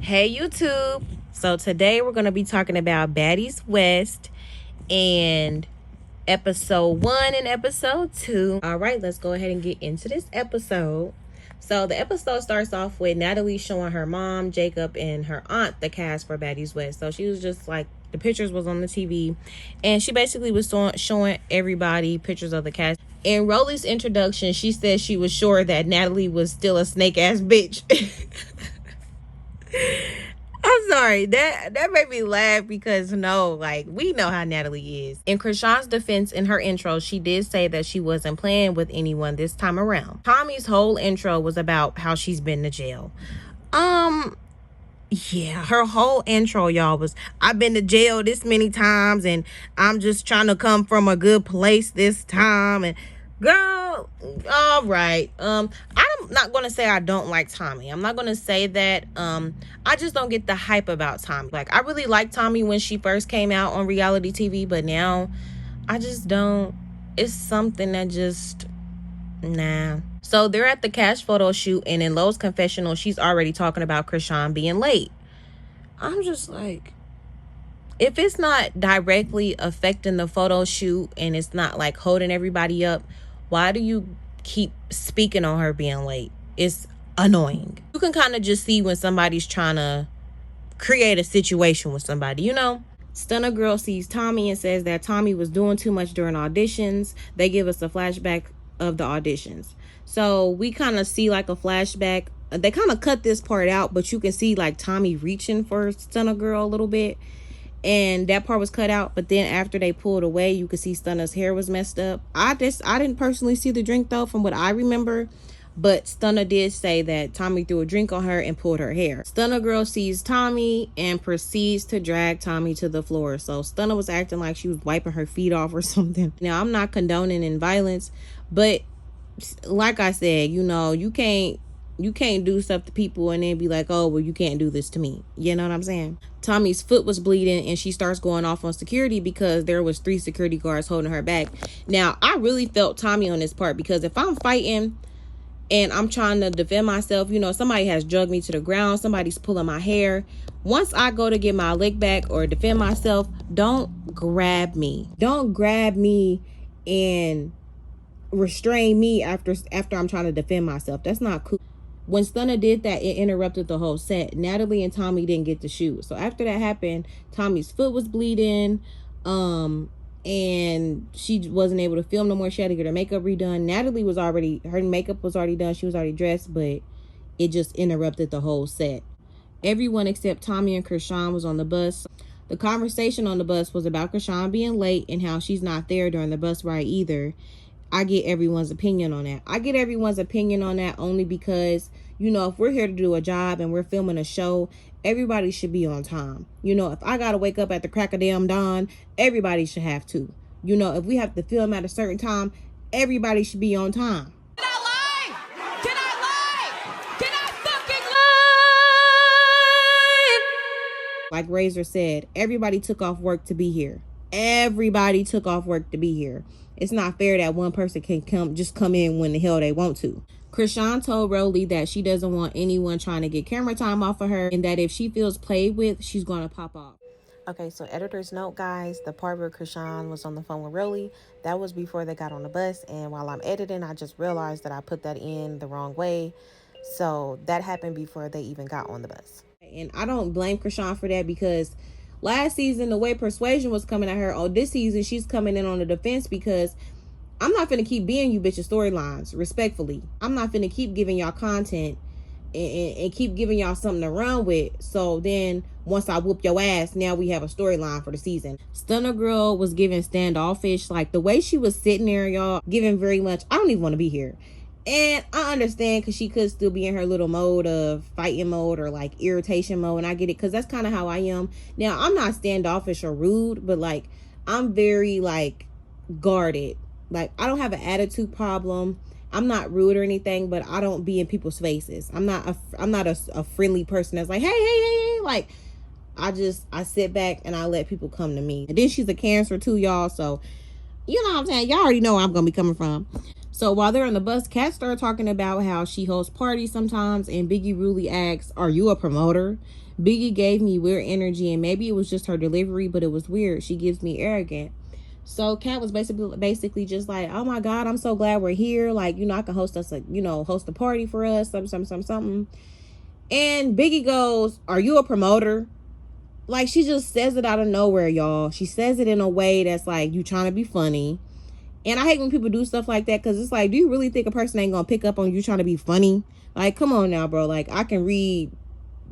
Hey YouTube. So today we're going to be talking about Baddies West and episode 1 and episode 2. All right, let's go ahead and get into this episode. So the episode starts off with Natalie showing her mom, Jacob, and her aunt the cast for Baddies West. So she was just like, the pictures was on the TV, and she basically was showing everybody pictures of the cast. In Rolly's introduction, she said she was sure that Natalie was still a snake ass bitch. I'm sorry, that made me laugh because we know how Natalie is. In Chrisean's defense, in her intro, she did say that she wasn't playing with anyone this time around. Tommie's whole intro was about how she's been to jail. Yeah, her whole intro, y'all, was I've been to jail this many times and I'm just trying to come from a good place this time. And girl, all right. I'm not gonna say I don't like Tommie. I'm not gonna say that. I just don't get the hype about Tommie. Like, I really liked Tommie when she first came out on reality TV, but now I just don't. It's something that just, nah. So they're at the cash photo shoot, and in Low's confessional, she's already talking about Chrisean being late. I'm just like, if it's not directly affecting the photo shoot and it's not like holding everybody up, why do you keep speaking on her being late? It's annoying. You can kind of just see when somebody's trying to create a situation with somebody, you know? Stunna Girl sees Tommie and says that Tommie was doing too much during auditions. They give us a flashback of the auditions. So we kind of see like a flashback. They kind of cut this part out, but you can see like Tommie reaching for Stunna Girl a little bit. And that part was cut out, but then after they pulled away, you could see Stunna's hair was messed up. I didn't personally see the drink though, from what I remember, but Stunna did say that Tommie threw a drink on her and pulled her hair. Stunna Girl sees Tommie and proceeds to drag Tommie to the floor. So Stunna was acting like she was wiping her feet off or something. Now, I'm not condoning in violence, but like I said, you can't do stuff to people and then be like, oh, well, you can't do this to me. You know what I'm saying? Tommie's foot was bleeding and she starts going off on security because there was 3 security guards holding her back. Now, I really felt Tommie on this part, because if I'm fighting and I'm trying to defend myself, somebody has drugged me to the ground, somebody's pulling my hair. Once I go to get my lick back or defend myself, don't grab me. Don't grab me and restrain me after I'm trying to defend myself. That's not cool. When Stunna did that, it interrupted the whole set. Natalie and Tommie didn't get to shoot. So after that happened, Tommie's foot was bleeding, and she wasn't able to film no more. She had to get her makeup redone. Natalie her makeup was already done. She was already dressed, but it just interrupted the whole set. Everyone except Tommie and Chrisean was on the bus. The conversation on the bus was about Chrisean being late and how she's not there during the bus ride either. I get everyone's opinion on that. I get everyone's opinion on that only because, if we're here to do a job and we're filming a show, everybody should be on time. If I got to wake up at the crack of damn dawn, everybody should have to. If we have to film at a certain time, everybody should be on time. Can I lie? Can I lie? Can I fucking lie? Like Razor said, everybody took off work to be here. Everybody took off work to be here. It's not fair that one person can come in when the hell they want to. Chrisean told Rolly that she doesn't want anyone trying to get camera time off of her, and that if she feels played with, she's going to pop off. Okay, so editor's note, guys, the part where Chrisean was on the phone with Rolly, that was before they got on the bus, and while I'm editing, I just realized that I put that in the wrong way. So that happened before they even got on the bus. And I don't blame Chrisean for that, because last season, the way Persuasion was coming at her, this season, she's coming in on the defense, because I'm not finna keep being you bitches storylines, respectfully. I'm not finna keep giving y'all content and keep giving y'all something to run with. So then, once I whoop your ass, now we have a storyline for the season. Stunna Girl was giving standoffish. Like, the way she was sitting there, y'all, giving very much, I don't even want to be here. And I understand, because she could still be in her little mode of fighting mode or like irritation mode. And I get it, because that's kind of how I am. Now, I'm not standoffish or rude, but like, I'm very like guarded. Like, I don't have an attitude problem. I'm not rude or anything, but I don't be in people's faces. I'm not a friendly person that's like, hey. Like, I sit back and I let people come to me. And then she's a Cancer too, y'all. So, you know what I'm saying? Y'all already know where I'm going to be coming from. So while they're on the bus, Kat started talking about how she hosts parties sometimes, and Biggie really asks, "Are you a promoter?" Biggie gave me weird energy, and maybe it was just her delivery, but it was weird. She gives me arrogant. So Kat was basically just like, "Oh my God, I'm so glad we're here. Like, I can host us host a party for us, something." And Biggie goes, "Are you a promoter?" Like, she just says it out of nowhere, y'all. She says it in a way that's like, you trying to be funny. And I hate when people do stuff like that, because it's like, do you really think a person ain't gonna pick up on you trying to be funny? Like, come on now, bro. Like, I can read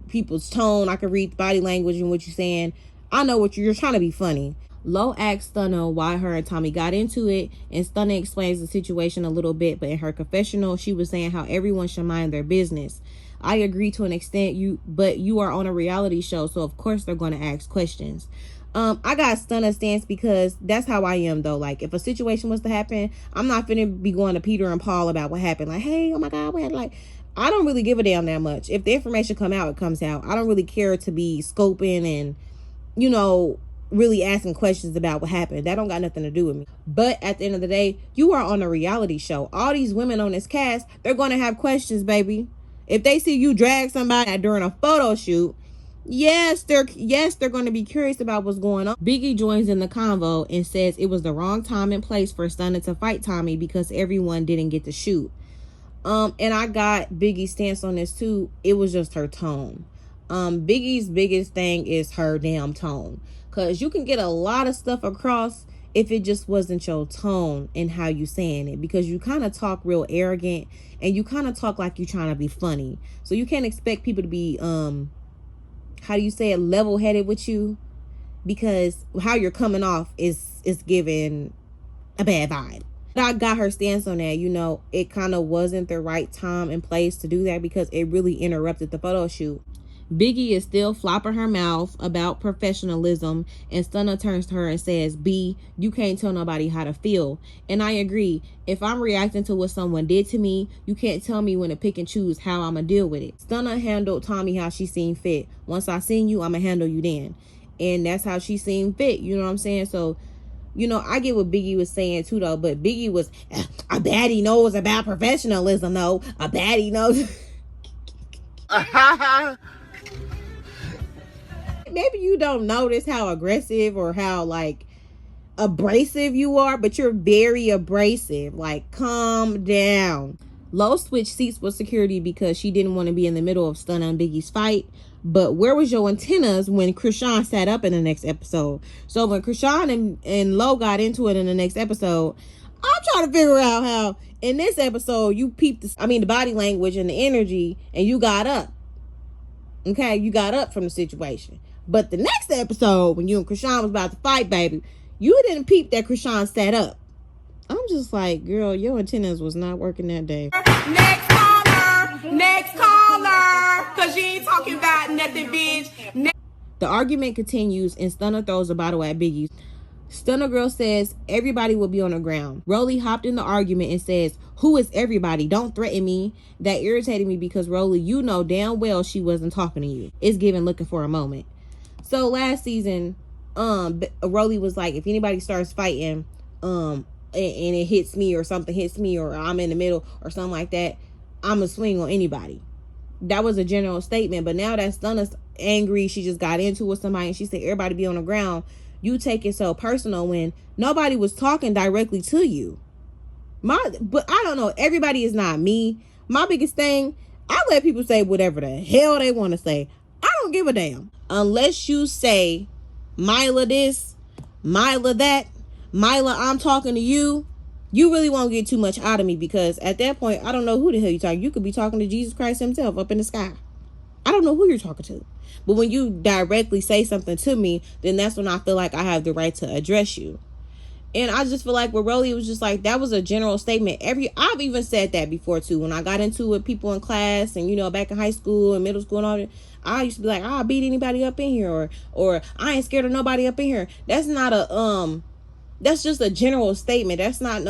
people's tone. I can read body language and what you're saying. I know what you're trying to be funny. Low asked Stunna why her and Tommie got into it, and Stunna explains the situation a little bit, but in her confessional, she was saying how everyone should mind their business. I agree to an extent, but you are on a reality show, so of course they're going to ask questions. I got Stunna's stance because that's how I am, though. Like, if a situation was to happen, I'm not finna be going to Peter and Paul about what happened. Like, hey, oh my God, what happened? Like, I don't really give a damn that much. If the information come out, it comes out. I don't really care to be scoping and, really asking questions about what happened. That don't got nothing to do with me. But at the end of the day, you are on a reality show. All these women on this cast, they're going to have questions, baby. If they see you drag somebody during a photo shoot, yes, they're going to be curious about what's going on. Biggie joins in the convo and says it was the wrong time and place for Stunna to fight Tommie because everyone didn't get to shoot. And I got Biggie's stance on this too. It was just her tone. Biggie's biggest thing is her damn tone. Because you can get a lot of stuff across if it just wasn't your tone and how you saying it. Because you kind of talk real arrogant and you kind of talk like you're trying to be funny. So you can't expect people to be, how do you say it, level-headed with you. Because how you're coming off is giving a bad vibe. I got her stance on that. It kind of wasn't the right time and place to do that because it really interrupted the photo shoot. Biggie is still flopping her mouth about professionalism, and Stunna turns to her and says, "B, you can't tell nobody how to feel." And I agree. If I'm reacting to what someone did to me, you can't tell me when to pick and choose how I'm going to deal with it. Stunna handled Tommie how she seen fit. Once I seen you, I'm going to handle you then. And that's how she seen fit. You know what I'm saying? So, I get what Biggie was saying too, though. But Biggie was, a baddie knows about professionalism, though. A baddie knows. Maybe you don't notice how aggressive or how, like, abrasive you are, but you're very abrasive. Like, calm down. Low switched seats with security because she didn't want to be in the middle of Stunna and Biggie's fight. But where was your antennas when Chrisean sat up in the next episode? So when Chrisean and Low got into it in the next episode, I'm trying to figure out how in this episode you peeped the body language and the energy, and you got up. Okay, you got up from the situation. But the next episode, when you and Chrisean was about to fight, baby, you didn't peep that Chrisean sat up. I'm just like, girl, your antennas was not working that day. Next caller, because you ain't talking about nothing, bitch. The argument continues, and Stunna throws a bottle at Biggie. Stunna girl says everybody will be on the ground. Rolly hopped in the argument and says, "Who is everybody? Don't threaten me." That irritated me because Rolly, you know damn well she wasn't talking to you. It's given looking for a moment. So last season, Rolly was like, if anybody starts fighting, and it hits me or something hits me or I'm in the middle or something like that, I'm gonna swing on anybody. That was a general statement. But now that Stunna's angry, she just got into it with somebody and she said everybody be on the ground. You take it so personal when nobody was talking directly to you. But I don't know. Everybody is not me. My biggest thing, I let people say whatever the hell they want to say. I don't give a damn. Unless you say, Mila this, Mila that, Mila, I'm talking to you. You really won't get too much out of me because at that point, I don't know who the hell you're talking. You could be talking to Jesus Christ himself up in the sky. I don't know who you're talking to. But when you directly say something to me, then that's when I feel like I have the right to address you. And I just feel like with Rolly, it was just like, that was a general statement. I've even said that before too. When I got into it with people in class and, back in high school and middle school and all that, I used to be like, I'll beat anybody up in here or I ain't scared of nobody up in here. That's not that's just a general statement. That's not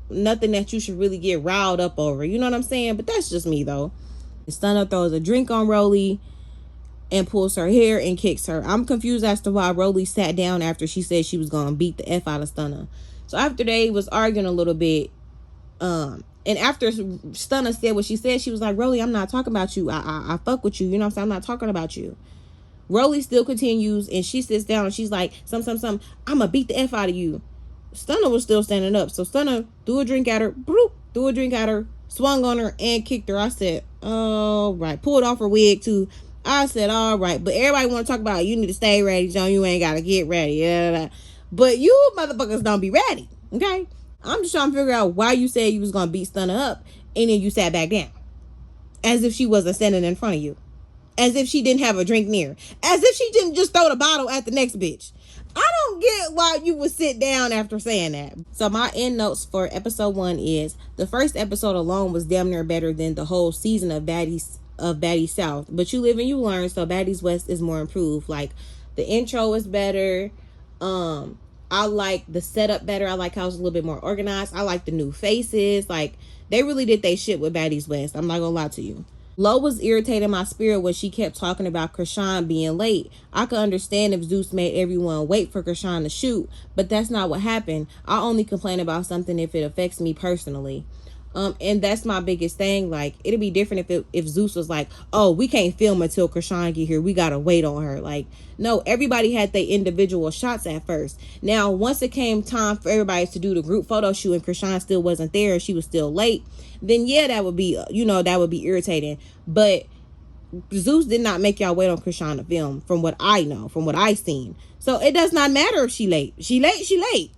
nothing that you should really get riled up over. You know what I'm saying? But that's just me though. Stunna throws a drink on Rolly and pulls her hair and kicks her. I'm confused as to why Rolly sat down after she said she was going to beat the F out of Stunna. So after they was arguing a little bit, And after Stunna said what she said, she was like, Rolly, I'm not talking about you. I fuck with you. You know what I'm saying? I'm not talking about you. Rolly still continues, and she sits down and she's like, I'm gonna beat the F out of you. Stunna was still standing up. So Stunna threw a drink at her, bloop, threw a drink at her, swung on her, and kicked her. I said, all right. Pulled off her wig, too. I said, all right. But everybody want to talk about, you need to stay ready, John. You ain't got to get ready. Yeah. But you motherfuckers don't be ready, okay? I'm just trying to figure out why you said you was going to beat Stunna up, and then you sat back down. As if she wasn't standing in front of you. As if she didn't have a drink near. As if she didn't just throw the bottle at the next bitch. I don't get why you would sit down after saying that. So my end notes for episode 1 is the first episode alone was damn near better than the whole season of Baddies South. But you live and you learn, so Baddies West is more improved. Like, the intro is better. I like the setup better. I like how it's a little bit more organized. I like the new faces. Like, they really did they shit with Baddies West. I'm not gonna lie to you. Low was irritating my spirit when she kept talking about Chrisean being late. I could understand if Zeus made everyone wait for Chrisean to shoot, but that's not what happened. I only complain about something if it affects me personally. And that's my biggest thing. Like, it'd be different if Zeus was like, oh, we can't film until Chrisean get here. We gotta wait on her. Like, no, everybody had their individual shots at first. Now, once it came time for everybody to do the group photo shoot and Chrisean still wasn't there, she was still late, then yeah, that would be, that would be irritating. But Zeus did not make y'all wait on Chrisean to film, from what I know, from what I seen. So it does not matter if she late. She late.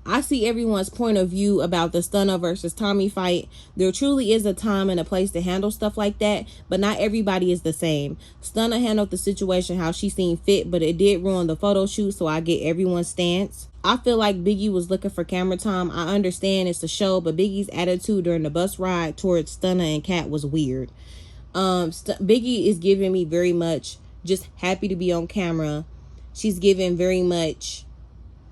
I see everyone's point of view about the Stunna versus Tommie fight. There truly is a time and a place to handle stuff like that, but not everybody is the same. Stunna handled the situation how she seen fit, but it did ruin the photo shoot, so I get everyone's stance. I feel like Biggie was looking for camera time. I understand it's a show, but Biggie's attitude during the bus ride towards Stunna and Kat was weird. Biggie is giving me very much just happy to be on camera. She's giving very much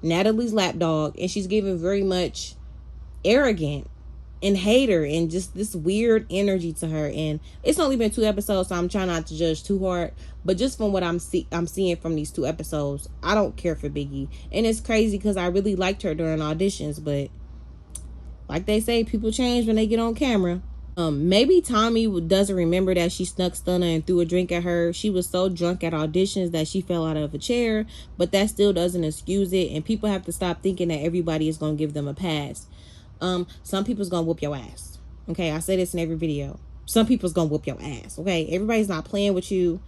Natalie's lapdog, and she's giving very much arrogant and hater and just this weird energy to her. And it's only been 2 episodes, so I'm trying not to judge too hard, but just from what I'm seeing from these 2 episodes, I don't care for Biggie. And it's crazy because I really liked her during auditions, but like they say, people change when they get on camera. Maybe Tommie doesn't remember that she snuck Stunna and threw a drink at her. She was so drunk at auditions that she fell out of a chair, but that still doesn't excuse it, and people have to stop thinking that everybody is going to give them a pass. Some people's going to whoop your ass. Okay, I say this in every video. Some people's going to whoop your ass, okay? Everybody's not playing with you.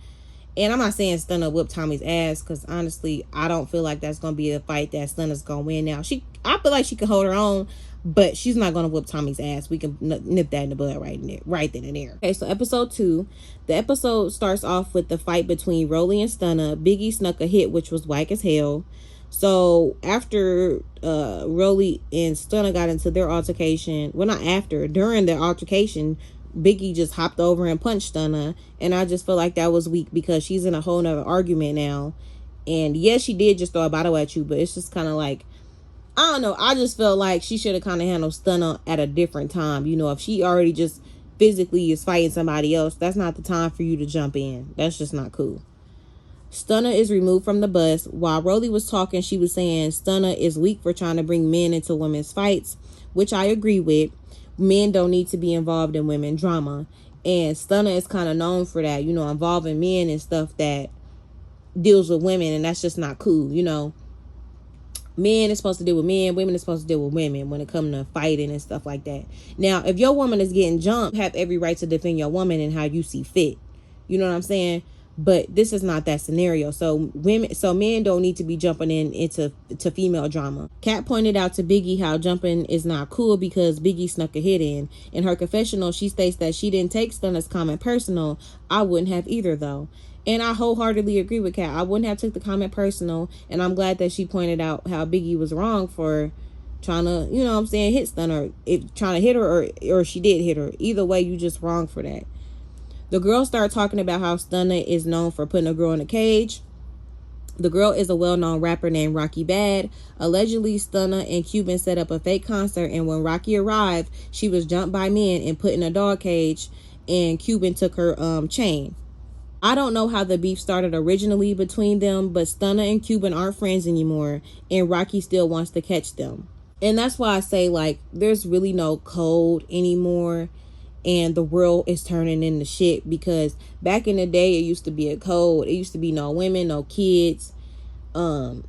And I'm not saying Stunna whoop Tommie's ass, because honestly, I don't feel like that's going to be a fight that Stunna's going to win now. I feel like she can hold her own, but she's not going to whoop Tommie's ass. We can nip that in the bud right then and there. Okay, so episode 2. The episode starts off with the fight between Rolly and Stunna. Biggie snuck a hit, which was whack as hell. So after Rolly and Stunna got into their altercation, well, not after, during their altercation, Biggie just hopped over and punched Stunna. And I just feel like that was weak because she's in a whole nother argument now. And yes, she did just throw a bottle at you, but it's just kind of like, I don't know. I just felt like she should have kind of handled Stunna at a different time. If she already just physically is fighting somebody else, that's not the time for you to jump in. That's just not cool. Stunna is removed from the bus. While Rolly was talking, she was saying Stunna is weak for trying to bring men into women's fights, which I agree with. Men don't need to be involved in women drama. And Stunna is kind of known for that, involving men and stuff that deals with women, and that's just not cool, Men is supposed to deal with men. Women is supposed to deal with women when it comes to fighting and stuff like that. Now, if your woman is getting jumped, you have every right to defend your woman and how you see fit. You know what I'm saying? But this is not that scenario. So men don't need to be jumping into female drama. Kat pointed out to Biggie how jumping is not cool because Biggie snuck a hit in. In her confessional, she states that she didn't take Stunna's comment personal. I wouldn't have either, though. And I wholeheartedly agree with Kat. I wouldn't have took the comment personal, and I'm glad that she pointed out how Biggie was wrong for trying to, hit Stunna, trying to hit her, or she did hit her. Either way, you just wrong for that. The girl started talking about how Stunna is known for putting a girl in a cage. The girl is a well-known rapper named Rocky Bad. Allegedly, Stunna and Cuban set up a fake concert, and when Rocky arrived, she was jumped by men and put in a dog cage, and Cuban took her chain. I don't know how the beef started originally between them, but Stunna and Cuban aren't friends anymore, and Rocky still wants to catch them. And that's why I say, like, there's really no code anymore, and the world is turning into shit, because back in the day it used to be a code. It used to be no women, no kids, and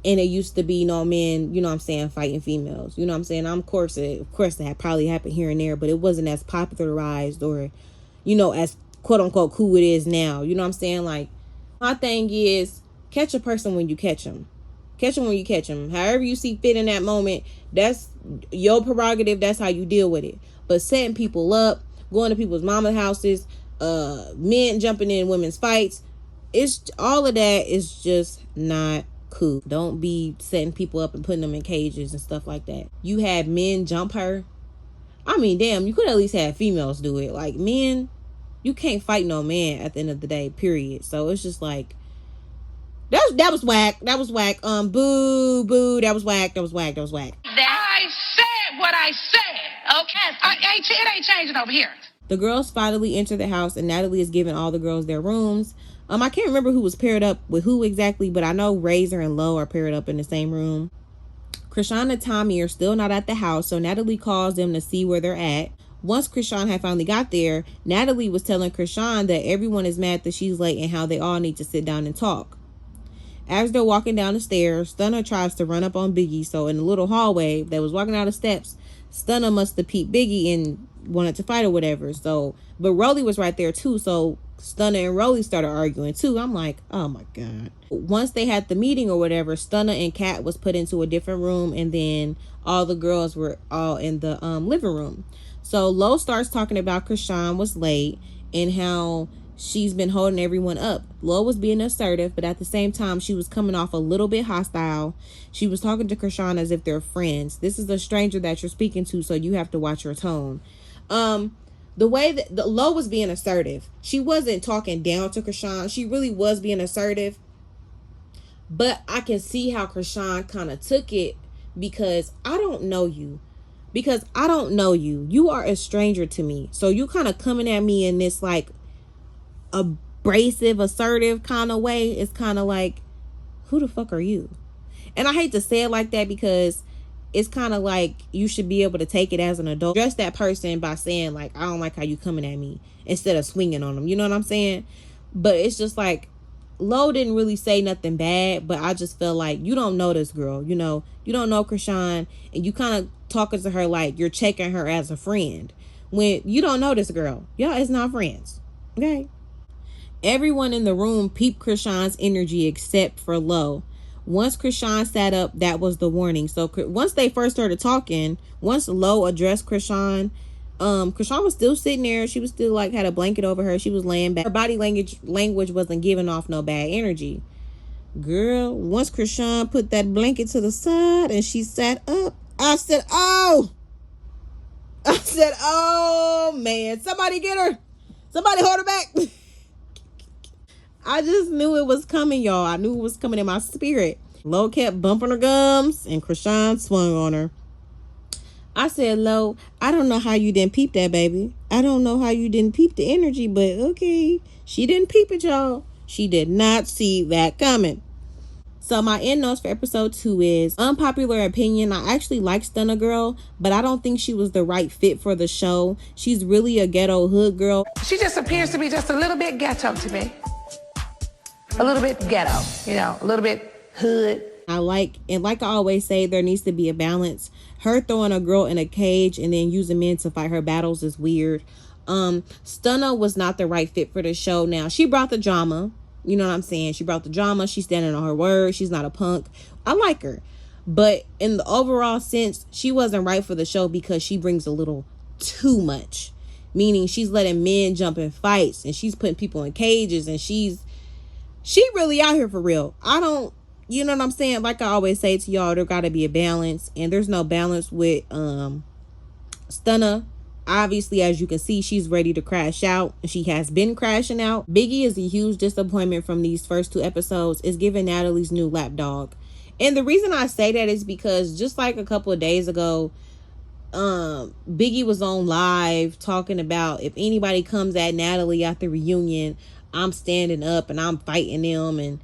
it used to be no men, you know what I'm saying, fighting females, you know what I'm saying. Of course that had probably happened here and there, but it wasn't as popularized or, you know, as quote unquote cool it is now, you know what I'm saying. Like, my thing is, catch a person when you catch them. Catch them when you catch them. However you see fit in that moment, that's your prerogative. That's how you deal with it. But setting people up, going to people's mama houses, men jumping in women's fights, it's all of that is just not cool. Don't be setting people up and putting them in cages and stuff like that. You had men jump her. I mean, damn, you could at least have females do it. Like, men, you can't fight no man at the end of the day, period. So it's just like, that was whack. That was whack. Boo. That was whack. I said what I said. Okay. It ain't changing over here. The girls finally enter the house, and Natalie is giving all the girls their rooms. I can't remember who was paired up with who exactly, but I know Razor and Low are paired up in the same room. Chrisean and Tommie are still not at the house, so Natalie calls them to see where they're at. Once Chrisean had finally got there, Natalie was telling Chrisean that everyone is mad that she's late and how they all need to sit down and talk. As they're walking down the stairs, Stunna tries to run up on Biggie. So in the little hallway that was walking down the steps, Stunna must have peeped Biggie and wanted to fight or whatever. So, but Rolly was right there too. So Stunna and Rolly started arguing too. I'm like, oh my God. Once they had the meeting or whatever, Stunna and Kat was put into a different room, and then all the girls were all in the living room. So Low starts talking about Chrisean was late and how she's been holding everyone up. Low was being assertive, but at the same time, she was coming off a little bit hostile. She was talking to Chrisean as if they're friends. This is a stranger that you're speaking to, so you have to watch your tone. The way that the Low was being assertive, she wasn't talking down to Chrisean. She really was being assertive. But I can see how Chrisean kind of took it, because I don't know you. You are a stranger to me. So you kind of coming at me in this like abrasive, assertive kind of way. It's kind of like, who the fuck are you? And I hate to say it like that, because it's kind of like you should be able to take it as an adult. Address that person by saying like, I don't like how you coming at me, instead of swinging on them. You know what I'm saying? But it's just like, Low didn't really say nothing bad, but I just feel like you don't know this girl. You know, you don't know Chrisean, and you kind of talking to her like you're checking her as a friend when you don't know this girl. Y'all is not friends. Okay? Everyone in the room peeped Chrisean's energy except for Low. Once Chrisean sat up, that was the warning. So once they first started talking, once Low addressed Chrisean, Chrisean was still sitting there. She was still like had a blanket over her. She was laying back. Her body language wasn't giving off no bad energy. Girl, once Chrisean put that blanket to the side and she sat up, I said, oh man, somebody get her. Somebody hold her back. I just knew it was coming, y'all. I knew it was coming in my spirit. Low kept bumping her gums, and Chrisean swung on her. I said, Low, I don't know how you didn't peep that, baby. I don't know how you didn't peep the energy, but okay. She didn't peep it, y'all. She did not see that coming. So my end notes for episode 2 is, unpopular opinion, I actually like Stunna Girl, but I don't think she was the right fit for the show. She's really a ghetto hood girl. She just appears to be just a little bit ghetto to me. A little bit ghetto, you know, a little bit hood. Like I always say, there needs to be a balance. Her throwing a girl in a cage and then using men to fight her battles is weird. Stunna was not the right fit for the show. Now, she brought the drama. You know what I'm saying? She brought the drama. She's standing on her word. She's not a punk. I like her. But in the overall sense, she wasn't right for the show because she brings a little too much. Meaning she's letting men jump in fights and she's putting people in cages, and she really out here for real. You know what I'm saying? Like I always say to y'all, there got to be a balance, and there's no balance with Stunna. Obviously, as you can see, she's ready to crash out. She has been crashing out. Biggie is a huge disappointment from these first 2 episodes. It's giving Natalie's new lapdog. And the reason I say that is because just like a couple of days ago, Biggie was on live talking about if anybody comes at Natalie at the reunion, I'm standing up and I'm fighting them. And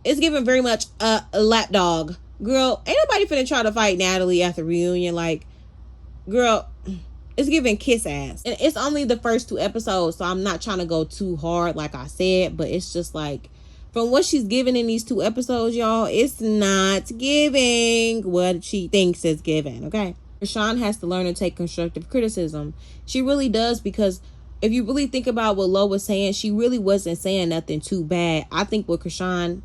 it's given very much a lapdog Girl, ain't nobody finna try to fight Natalie at the reunion. Like, girl, it's giving kiss ass. And it's only the first 2 episodes, so I'm not trying to go too hard, like I said, but it's just like, from what she's giving in these 2 episodes, y'all, it's not giving what she thinks it's giving, okay? Chrisean has to learn to take constructive criticism. She really does, because if you really think about what Low was saying, she really wasn't saying nothing too bad. I think with Chrisean,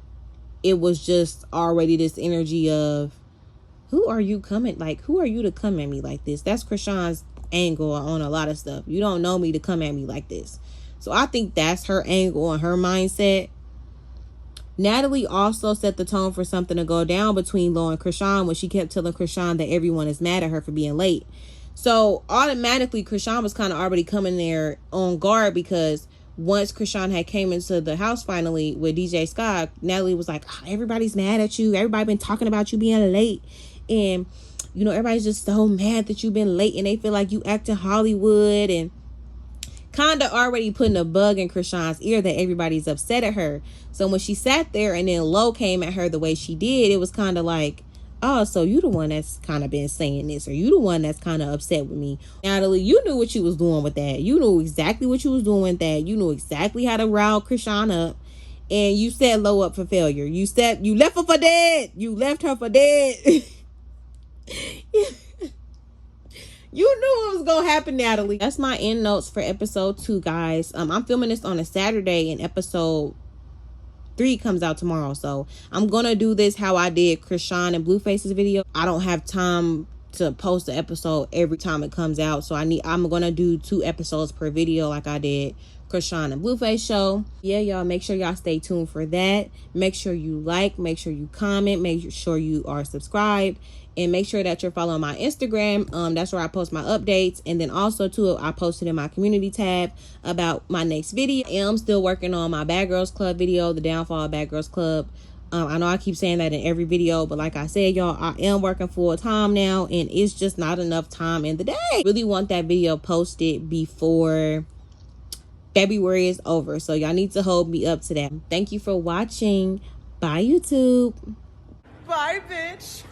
it was just already this energy of, who are you coming, like, who are you to come at me like this? That's Chrisean's angle on a lot of stuff. You don't know me to come at me like this. So I think that's her angle and her mindset. Natalie also set the tone for something to go down between Low and Chrisean when she kept telling Chrisean that everyone is mad at her for being late. So automatically Chrisean was kind of already coming there on guard, because once Chrisean had came into the house finally with DJ Scott, Natalie was like, oh, everybody's mad at you. Everybody been talking about you being late. And, you know, everybody's just so mad that you've been late, and they feel like you acting Hollywood, and kind of already putting a bug in Chrisean's ear that everybody's upset at her. So when she sat there and then Low came at her the way she did, it was kind of like, oh, so you the one that's kind of been saying this, or you the one that's kind of upset with me. Natalie, you knew what you was doing with that. You knew exactly what you was doing with that. You knew exactly how to rile Chrisean up, and you set Low up for failure. You left her for dead. You left her for dead. You knew it was gonna happen, Natalie. That's my end notes for episode 2, guys. I'm filming this on a Saturday, and episode 3 comes out tomorrow. So I'm gonna do this how I did Chrisean and Blueface's video. I don't have time to post the episode every time it comes out, so I'm gonna do 2 episodes per video like I did Chrisean and Blueface show. Yeah, y'all, make sure y'all stay tuned for that. Make sure you like, make sure you comment, make sure you are subscribed, and make sure that you're following my Instagram. That's where I post my updates. And then also too, I posted in my community tab about my next video. I am still working on my Bad Girls Club video, the downfall of Bad Girls Club. I know I keep saying that in every video, but like I said, y'all, I am working full time now, and it's just not enough time in the day. Really want that video posted before February is over, so y'all need to hold me up to that. Thank you for watching. Bye, YouTube. Bye, bitch.